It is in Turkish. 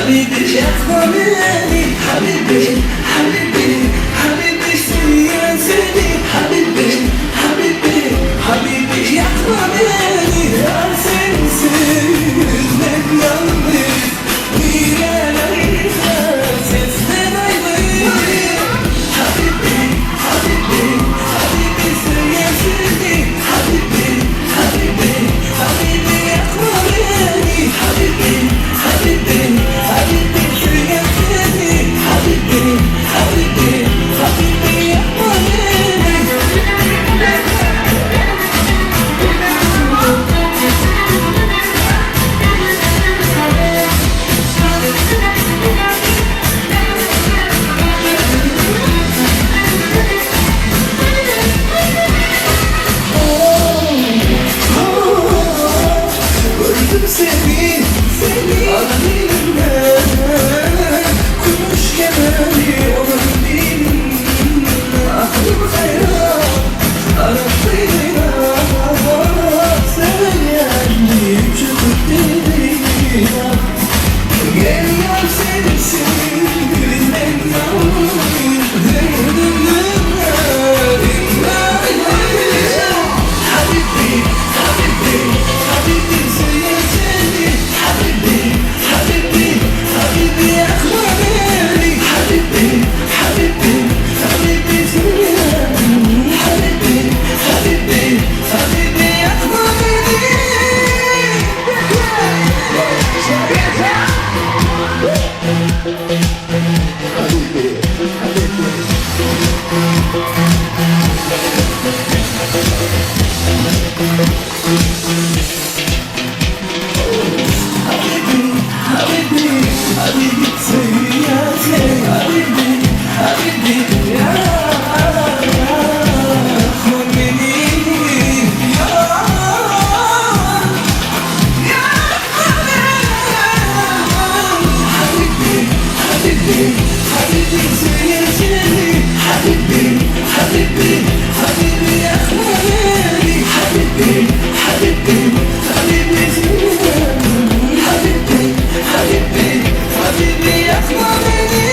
حبيبي يا بني حبيبي حبيبي حبيبي سيدي حبيبي حبيبي حبيبي يا بني يا سنسي من قلبي ويا ليلى سيستن عيني حبيبي حبيبي حبيبي سيدي حبيبي حبيبي حبيبي يا بني حبيبي حبيبي حبيبي سيدي حبيبي حبيبي حبيبي يا Gördüm seni, annemle konuşken öyle aklım hayran, araklıyla seven çocuk değil. Gel yar sensin, gülünden yavrum, Habibi, Habibi, Habibi seyircini Habibi, Habibi, Habibi yakmaneli Habibi, Habibi, Habibi seyircini Habibi, Habibi, Habibi yakmaneli Habibi, Habibi seyircini Habibi, Habibi ya yakmaneli Habibi seyircini Habibi, Habibi, Habibi yakmaneli Habibi, Habibi, Habibi seyircini Habibi, Habibi, Habibi yakmaneli